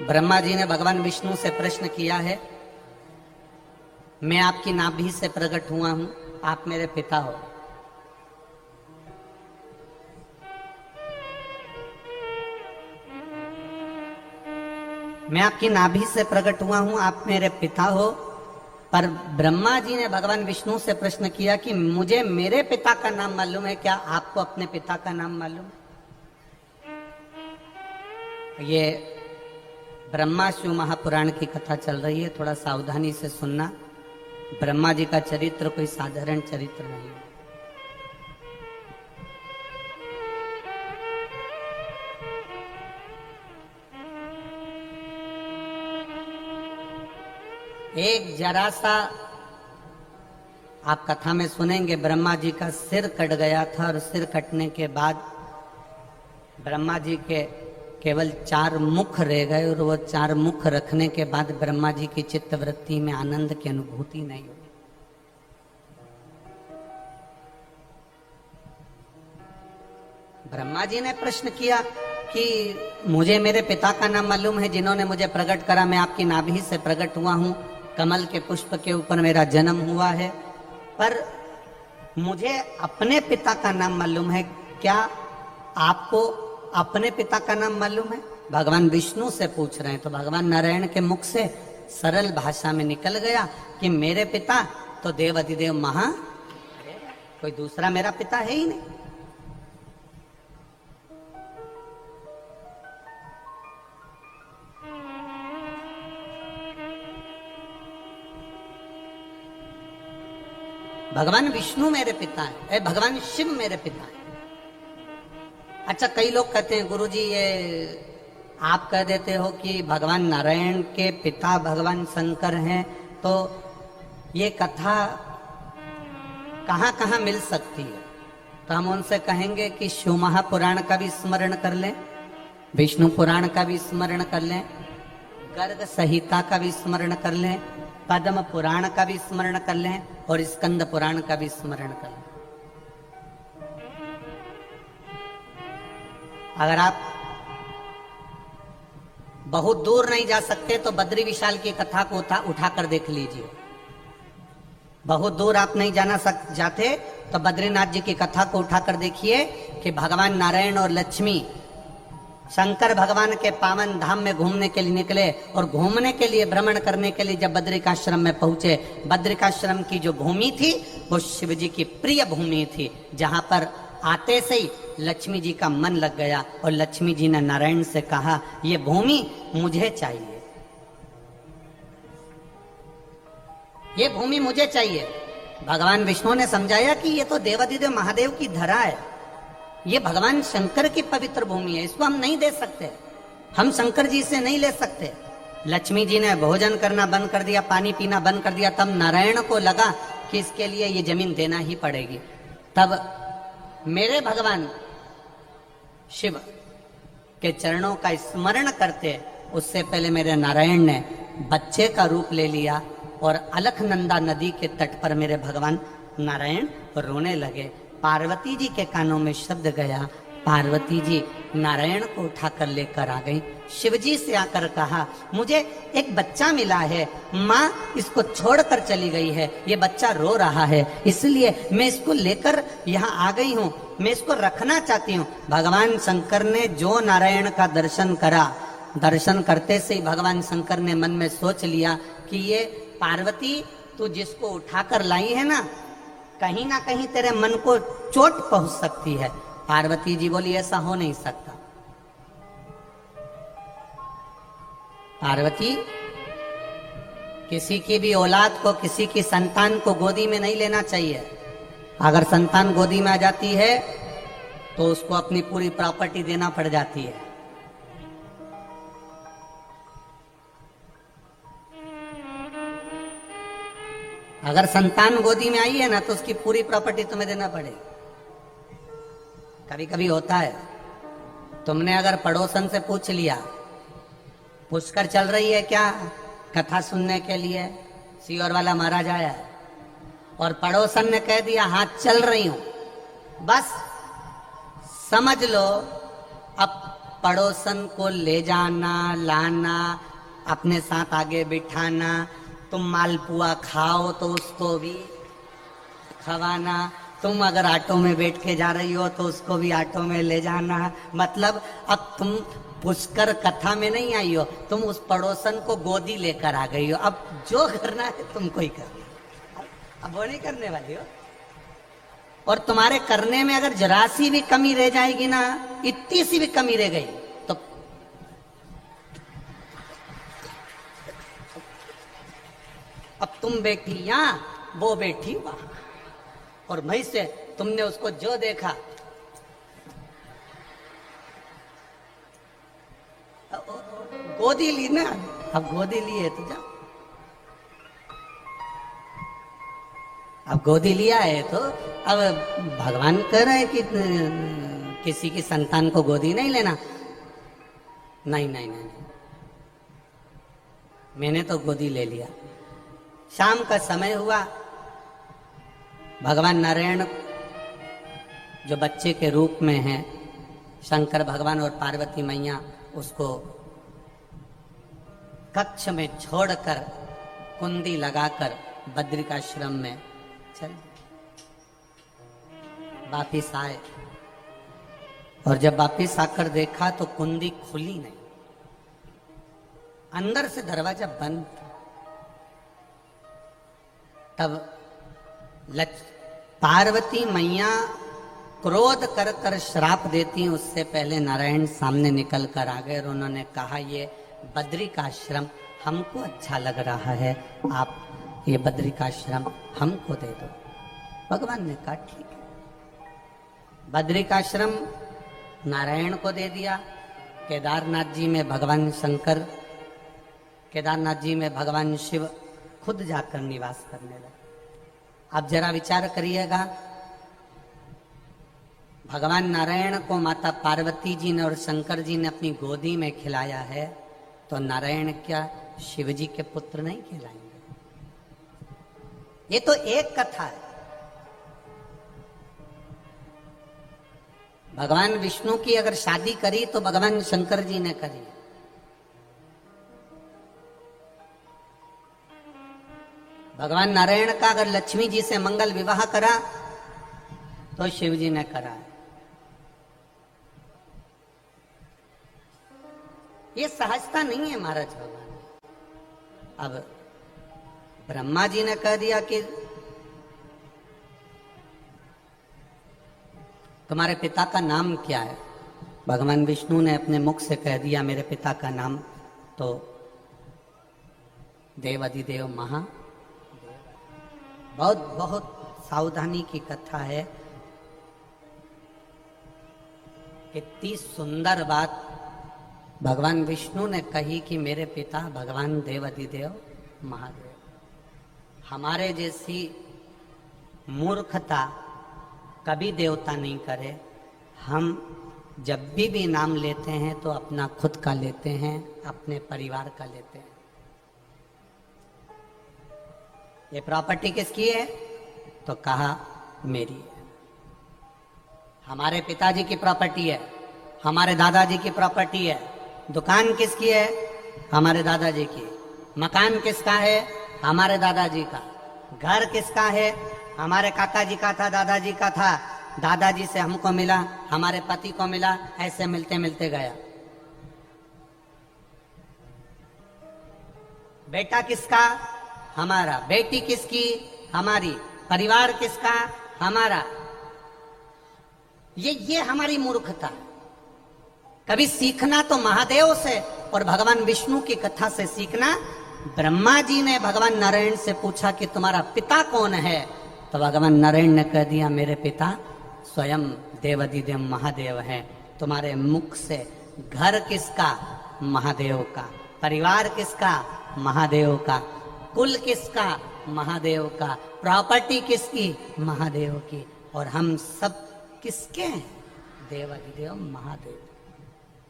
ब्रह्मा जी ने भगवान विष्णु से प्रश्न किया है, मैं आपकी नाभि से प्रकट हुआ हूं, आप मेरे पिता हो। मैं आपकी नाभि से प्रकट हुआ हूं, आप मेरे पिता हो। पर ब्रह्मा जी ने भगवान विष्णु से प्रश्न किया कि मुझे मेरे पिता का नाम मालूम है, क्या आपको अपने पिता का नाम मालूम है? ये ब्रह्मा शिव महापुराण की कथा चल रही है, थोड़ा सावधानी से सुनना। ब्रह्मा जी का चरित्र कोई साधारण चरित्र नहीं है। एक जरा सा आप कथा में सुनेंगे, ब्रह्मा जी का सिर कट गया था और सिर कटने के बाद ब्रह्मा जी के केवल 4 मुख रह गए और वो 4 मुख रखने के बाद ब्रह्मा जी की चित्तवृत्ति में आनंद की अनुभूति नहीं हुई। ब्रह्मा जी ने प्रश्न किया कि मुझे मेरे पिता का नाम मालूम है, जिन्होंने मुझे प्रकट करा, मैं आपकी नाभि से प्रकट हुआ हूं, कमल के पुष्प के ऊपर मेरा जन्म हुआ है, पर मुझे अपने पिता का नाम मालूम है, क्या आपको अपने पिता का नाम मालूम है? भगवान विष्णु से पूछ रहे हैं। तो भगवान नारायण के मुख से सरल भाषा में निकल गया कि मेरे पिता तो देव अधिदेव महा, कोई दूसरा मेरा पिता है ही नहीं। भगवान विष्णु मेरे पिता है, भगवान शिव मेरे पिता है। अच्छा, कई लोग कहते हैं गुरुजी ये आप कह देते हो कि भगवान नारायण के पिता भगवान शंकर हैं, तो ये कथा कहाँ कहाँ मिल सकती है? तो हम उनसे कहेंगे कि शिव महापुराण का भी स्मरण कर लें, विष्णु पुराण का भी स्मरण कर लें, गर्ग संहिता का भी स्मरण कर लें, पद्म पुराण का भी स्मरण कर लें और स्कंद पुराण का भी स्मरण कर लें। अगर आप बहुत दूर नहीं जा सकते तो बद्री विशाल की कथा को उठाकर देख लीजिए। बहुत दूर आप नहीं जाते तो बद्रीनाथ जी की कथा को उठाकर देखिए कि भगवान नारायण और लक्ष्मी शंकर भगवान के पावन धाम में घूमने के लिए निकले और घूमने के लिए, भ्रमण करने के लिए जब बद्रिकाश्रम में पहुंचे, बद्रिकाश्रम की जो भूमि थी वो शिव जी की प्रिय भूमि थी, जहां पर आते से ही लक्ष्मी जी का मन लग गया और लक्ष्मी जी ने नारायण से कहा, ये भूमि मुझे चाहिए, ये भूमि मुझे चाहिए। भगवान विष्णु ने समझाया कि ये तो देवाधिदेव महादेव की धरा है, ये भगवान शंकर की पवित्र भूमि है, इसको हम नहीं दे सकते, हम शंकर जी से नहीं ले सकते। लक्ष्मी जी ने भोजन करना बंद कर दिया, पानी पीना बंद कर दिया, तब नारायण को लगा कि इसके लिए ये जमीन देना ही पड़ेगी। तब मेरे भगवान शिव के चरणों का स्मरण करते उससे पहले मेरे नारायण ने बच्चे का रूप ले लिया और अलकनंदा नदी के तट पर मेरे भगवान नारायण रोने लगे। पार्वती जी के कानों में शब्द गया, पार्वती जी नारायण को उठाकर लेकर आ गई। शिवजी से आकर कहा, मुझे एक बच्चा मिला है, माँ इसको छोड़कर चली गई है, ये बच्चा रो रहा है, इसलिए मैं इसको लेकर यहाँ आ गई हूँ, मैं इसको रखना चाहती हूँ। भगवान शंकर ने जो नारायण का दर्शन करा, दर्शन करते से ही भगवान शंकर ने मन में सोच लिया कि ये पार्वती तू जिसको उठाकर लाई है ना कहीं तेरे मन को चोट पहुंच सकती है। पार्वती जी बोली, ऐसा हो नहीं सकता। पार्वती, किसी की भी औलाद को, किसी की संतान को गोदी में नहीं लेना चाहिए। अगर संतान गोदी में आ जाती है तो उसको अपनी पूरी प्रॉपर्टी देना पड़ जाती है। अगर संतान गोदी में आई है ना तो उसकी पूरी प्रॉपर्टी तुम्हें देना पड़ेगी। कभी कभी होता है, तुमने अगर पड़ोसन से पूछ लिया, पुष्कर चल रही है क्या कथा सुनने के लिए, सीहोर वाला महाराज आया है, और पड़ोसन ने कह दिया हाँ चल रही हूं, बस समझ लो अब पड़ोसन को ले जाना लाना, अपने साथ आगे बिठाना, तुम मालपुआ खाओ तो उसको भी खवाना, तुम अगर ऑटो में बैठ के जा रही हो तो उसको भी ऑटो में ले जाना। मतलब अब तुम पुष्कर कथा में नहीं आई हो, तुम उस पड़ोसन को गोदी लेकर आ गई हो। अब जो करना है तुमको ही करना, अब वो नहीं करने वाली हो। और तुम्हारे करने में अगर जरा सी भी कमी रह जाएगी ना, इतनी सी भी कमी रह गई तो अब तुम बैठी यहां, वो बैठी वहां, और वहीं से तुमने उसको जो देखा गोदी ली ना, अब गोदी ली है तो जाओ, अब गोदी लिया है तो अब भगवान कह रहे हैं कि किसी की संतान को गोदी नहीं लेना। नहीं नहीं नहीं, नहीं। मैंने तो गोदी ले लिया। शाम का समय हुआ, भगवान नारायण जो बच्चे के रूप में हैं, शंकर भगवान और पार्वती मैया उसको कक्ष में छोड़कर कुंडी लगाकर बद्रिकाश्रम में चल वापिस आए। और जब वापिस आकर देखा तो कुंडी खुली नहीं, अंदर से दरवाजा बंद था। तब पार्वती मैया क्रोध कर कर श्राप देती, उससे पहले नारायण सामने निकल कर आ गए और उन्होंने कहा, ये बद्रिकाश्रम हमको अच्छा लग रहा है, आप ये बद्रिकाश्रम हमको दे दो। भगवान ने कहा ठीक है। बद्रिकाश्रम नारायण को दे दिया। केदारनाथ जी में भगवान शंकर, केदारनाथ जी में भगवान शिव खुद जाकर निवास करने लगे। अब जरा विचार करिएगा, भगवान नारायण को माता पार्वती जी ने और शंकर जी ने अपनी गोदी में खिलाया है, तो नारायण क्या शिव जी के पुत्र नहीं खिलाएंगे? ये तो एक कथा है। भगवान विष्णु की अगर शादी करी तो भगवान शंकर जी ने करी। भगवान नारायण का अगर लक्ष्मी जी से मंगल विवाह करा तो शिव जी ने करा। ये सहजता नहीं है महाराज भगवान। अब ब्रह्मा जी ने कह दिया कि तुम्हारे पिता का नाम क्या है? भगवान विष्णु ने अपने मुख से कह दिया मेरे पिता का नाम, तो देवाधिदेव महा। बहुत बहुत सावधानी की कथा है। कितनी सुंदर बात भगवान विष्णु ने कही कि मेरे पिता भगवान देवाधिदेव महादेव। हमारे जैसी मूर्खता कभी देवता नहीं करे। हम जब भी नाम लेते हैं तो अपना खुद का लेते हैं, अपने परिवार का लेते हैं। ये प्रॉपर्टी किसकी है? तो कहा मेरी है। हमारे पिताजी की प्रॉपर्टी है, हमारे दादाजी की प्रॉपर्टी है। दुकान किसकी है? हमारे दादाजी की। मकान किसका है? हमारे दादाजी का। घर किसका है? हमारे काका जी का था, दादाजी का था, दादाजी से हमको मिला, हमारे पति को मिला, ऐसे मिलते मिलते गया। बेटा किसका? हमारा। बेटी किसकी? हमारी। परिवार किसका? हमारा। ये हमारी मूर्खता। कभी सीखना तो महादेव से और भगवान विष्णु की कथा से सीखना। ब्रह्मा जी ने भगवान नारायण से पूछा कि तुम्हारा पिता कौन है? तो भगवान नारायण ने कह दिया मेरे पिता स्वयं देवाधिदेव महादेव हैं। तुम्हारे मुख से घर किसका? महादेव का। परिवार किसका? महादेव का। कुल किसका? महादेव का। प्रॉपर्टी किसकी? महादेव की। और हम सब किसके हैं? देवाधिदेव महादेव।